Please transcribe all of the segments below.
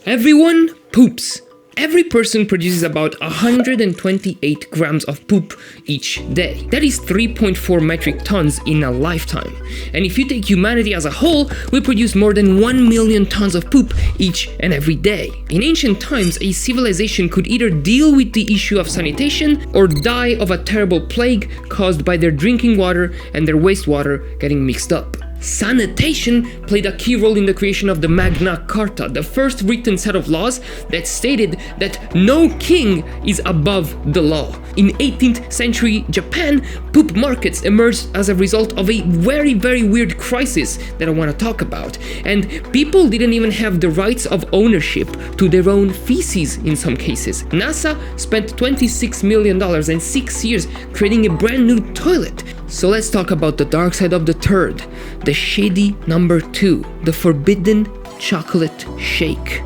Everyone poops. Every person produces about 128 grams of poop each day. That is 3.4 metric tons in a lifetime. And if you take humanity as a whole, we produce more than 1 million tons of poop each and every day. In ancient times, a civilization could either deal with the issue of sanitation or die of a terrible plague caused by their drinking water and their wastewater getting mixed up. Sanitation played a key role in the creation of the Magna Carta, the first written set of laws that stated that no king is above the law. In 18th century Japan, poop markets emerged as a result of a very weird crisis that I want to talk about. And people didn't even have the rights of ownership to their own feces in some cases. NASA spent $26 million and 6 years creating a brand new toilet. So let's talk about the dark side of the turd, the shady number 2, the forbidden chocolate shake,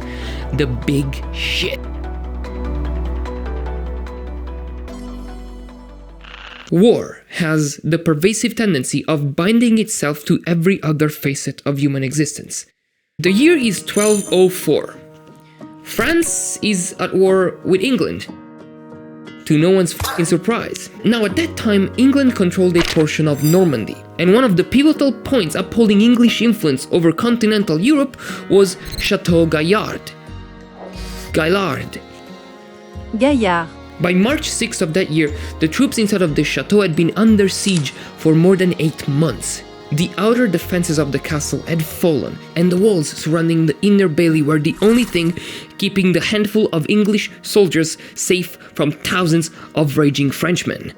the big shit. War has the pervasive tendency of binding itself to every other facet of human existence. The year is 1204. France is at war with England. To no one's f***ing surprise. Now at that time, England controlled a portion of Normandy, and one of the pivotal points upholding English influence over continental Europe was Chateau Gaillard. Gaillard. By March 6th of that year, the troops inside of the chateau had been under siege for more than 8 months. The outer defenses of the castle had fallen, and the walls surrounding the inner bailey were the only thing keeping the handful of English soldiers safe from thousands of raging Frenchmen.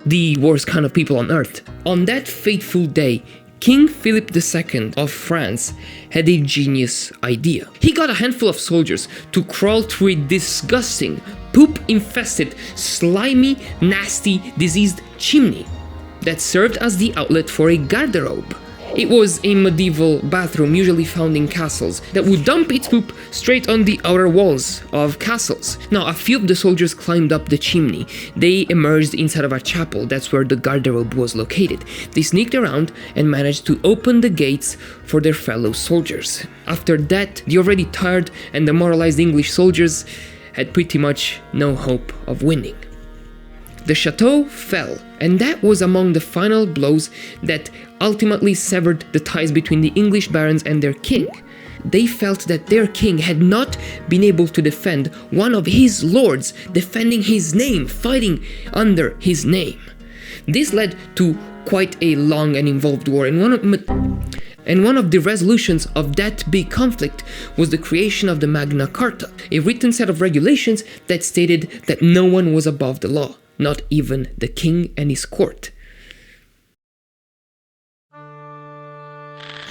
The worst kind of people on earth. On that fateful day, King Philip II of France had a genius idea. He got a handful of soldiers to crawl through a disgusting, poop-infested, slimy, nasty, diseased chimney that served as the outlet for a garderobe. It was a medieval bathroom usually found in castles that would dump its poop straight on the outer walls of castles. Now, a few of the soldiers climbed up the chimney. They emerged inside of a chapel. That's where the garderobe was located. They sneaked around and managed to open the gates for their fellow soldiers. After that, the already tired and demoralized English soldiers had pretty much no hope of winning. The chateau fell, and that was among the final blows that ultimately severed the ties between the English barons and their king. They felt that their king had not been able to defend one of his lords, defending his name, fighting under his name. This led to quite a long and involved war, and one of the resolutions of that big conflict was the creation of the Magna Carta, a written set of regulations that stated that no one was above the law. Not even the king and his court.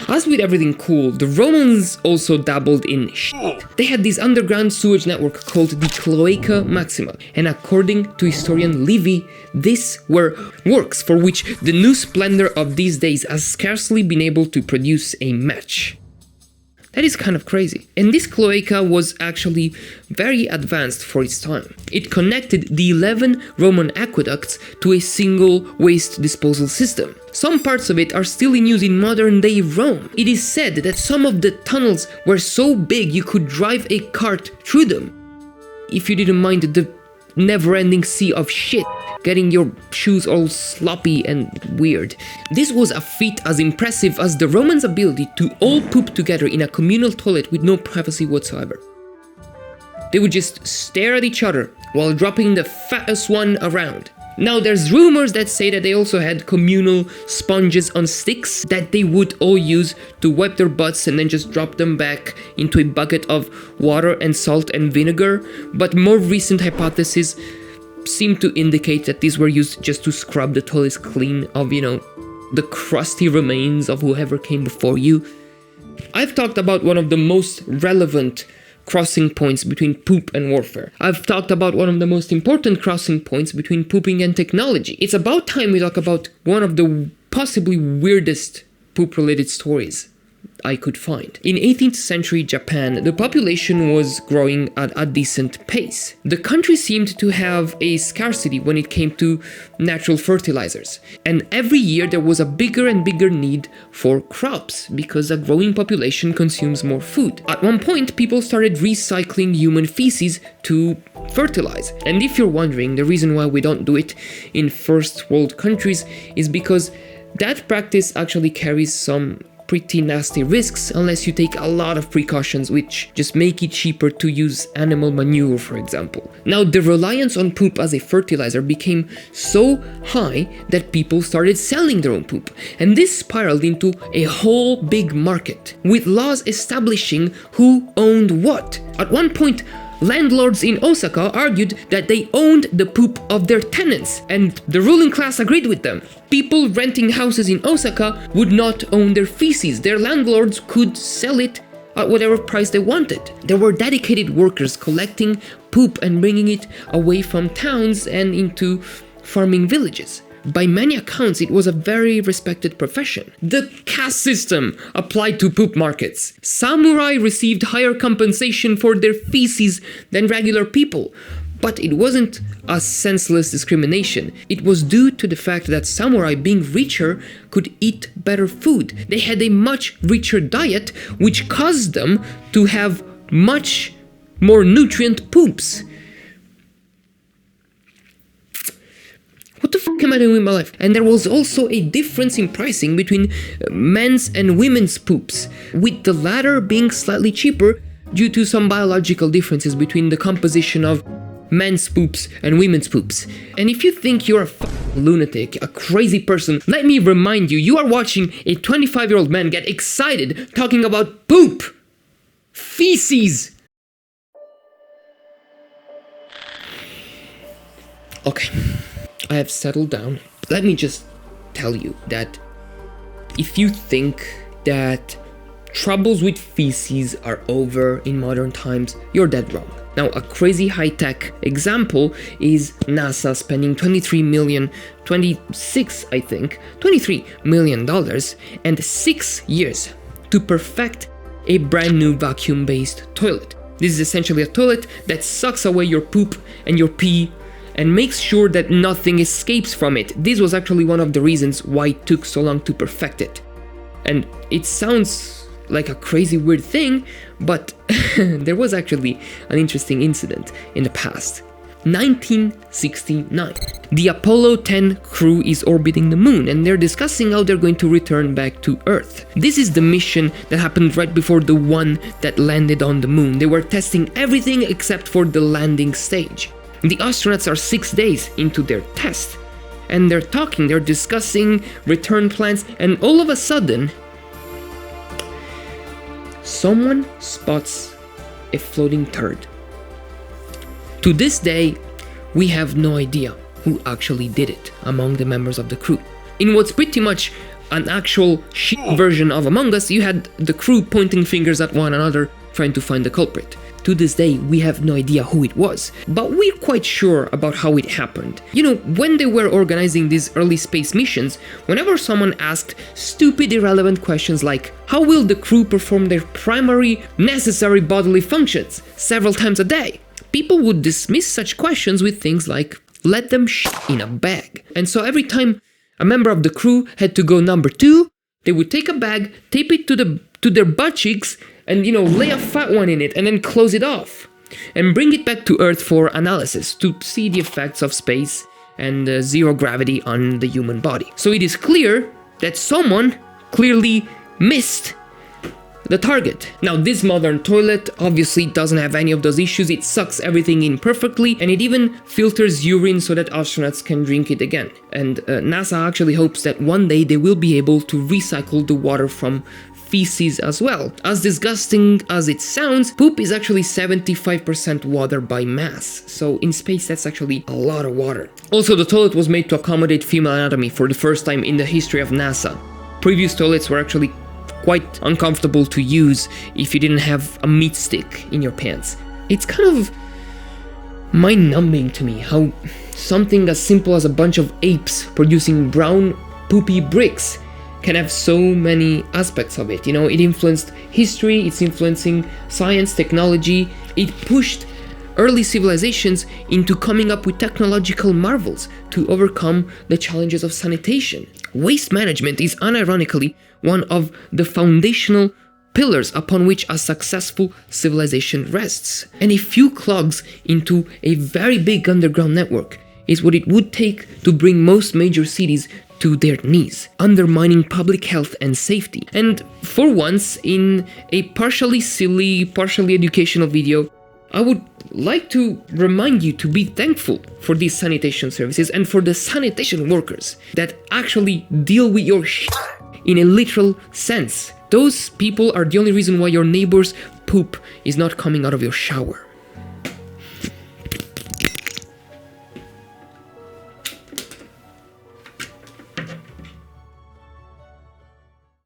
As with everything cool, the Romans also dabbled in shit. They had this underground sewage network called the Cloaca Maxima, and according to historian Livy, these were works for which the new splendor of these days has scarcely been able to produce a match. That is kind of crazy. And this cloaca was actually very advanced for its time. It connected the 11 Roman aqueducts to a single waste disposal system. Some parts of it are still in use in modern-day Rome. It is said that some of the tunnels were so big you could drive a cart through them, if you didn't mind the never-ending sea of shit, getting your shoes all sloppy and weird. This was a feat as impressive as the Romans' ability to all poop together in a communal toilet with no privacy whatsoever. They would just stare at each other while dropping the fattest one around. Now there's rumors that say that they also had communal sponges on sticks that they would all use to wipe their butts and then just drop them back into a bucket of water and salt and vinegar, but more recent hypotheses seem to indicate that these were used just to scrub the toilets clean of, the crusty remains of whoever came before you. I've talked about one of the most relevant crossing points between poop and warfare. I've talked about one of the most important crossing points between pooping and technology. It's about time we talk about one of the possibly weirdest poop-related stories I could find. In 18th century Japan, the population was growing at a decent pace. The country seemed to have a scarcity when it came to natural fertilizers, and every year there was a bigger and bigger need for crops because a growing population consumes more food. At one point, people started recycling human feces to fertilize. And if you're wondering, the reason why we don't do it in first world countries is because that practice actually carries some pretty nasty risks unless you take a lot of precautions, which just make it cheaper to use animal manure, for example. Now, the reliance on poop as a fertilizer became so high that people started selling their own poop, and this spiraled into a whole big market, with laws establishing who owned what. At one point, landlords in Osaka argued that they owned the poop of their tenants, and the ruling class agreed with them. People renting houses in Osaka would not own their feces. Their landlords could sell it at whatever price they wanted. There were dedicated workers collecting poop and bringing it away from towns and into farming villages. By many accounts, it was a very respected profession. The caste system applied to poop markets. Samurai received higher compensation for their feces than regular people. But it wasn't a senseless discrimination. It was due to the fact that samurai, being richer, could eat better food. They had a much richer diet, which caused them to have much more nutrient poops. What the fuck am I doing with my life? And there was also a difference in pricing between men's and women's poops, with the latter being slightly cheaper due to some biological differences between the composition of men's poops and women's poops. And if you think you're a lunatic, a crazy person, let me remind you, you are watching a 25-year-old man get excited talking about poop! Feces! Okay. I have settled down. Let me just tell you that if you think that troubles with feces are over in modern times, you're dead wrong. Now, a crazy high-tech example is NASA spending $23 million and 6 years to perfect a brand new vacuum-based toilet. This is essentially a toilet that sucks away your poop and your pee and makes sure that nothing escapes from it. This was actually one of the reasons why it took so long to perfect it. And it sounds like a crazy weird thing, but there was actually an interesting incident in the past. 1969. The Apollo 10 crew is orbiting the moon, and they're discussing how they're going to return back to Earth. This is the mission that happened right before the one that landed on the moon. They were testing everything except for the landing stage. The astronauts are 6 days into their test, and they're discussing return plans, and all of a sudden, someone spots a floating turd. To this day, we have no idea who actually did it among the members of the crew. In what's pretty much an actual shit version of Among Us, you had the crew pointing fingers at one another trying to find the culprit. To this day, we have no idea who it was, but we're quite sure about how it happened. You know, when they were organizing these early space missions, whenever someone asked stupid, irrelevant questions like, how will the crew perform their primary, necessary bodily functions several times a day? People would dismiss such questions with things like, let them shit in a bag. And so every time a member of the crew had to go number 2, they would take a bag, tape it to their butt cheeks, and, lay a fat one in it and then close it off and bring it back to Earth for analysis to see the effects of space and zero gravity on the human body. So it is clear that someone clearly missed the target. Now, this modern toilet obviously doesn't have any of those issues. It sucks everything in perfectly, and it even filters urine so that astronauts can drink it again. And NASA actually hopes that one day they will be able to recycle the water from feces as well. As disgusting as it sounds, poop is actually 75% water by mass. So in space, that's actually a lot of water. Also, the toilet was made to accommodate female anatomy for the first time in the history of NASA. Previous toilets were actually quite uncomfortable to use if you didn't have a meat stick in your pants. It's kind of mind-numbing to me how something as simple as a bunch of apes producing brown, poopy bricks can have so many aspects of it. You know, it influenced history, it's influencing science, technology. It pushed early civilizations into coming up with technological marvels to overcome the challenges of sanitation. Waste management is unironically one of the foundational pillars upon which a successful civilization rests. And a few clogs into a very big underground network is what it would take to bring most major cities to their knees, undermining public health and safety. And for once, in a partially silly, partially educational video, I would like to remind you to be thankful for these sanitation services and for the sanitation workers that actually deal with your shit in a literal sense. Those people are the only reason why your neighbor's poop is not coming out of your shower.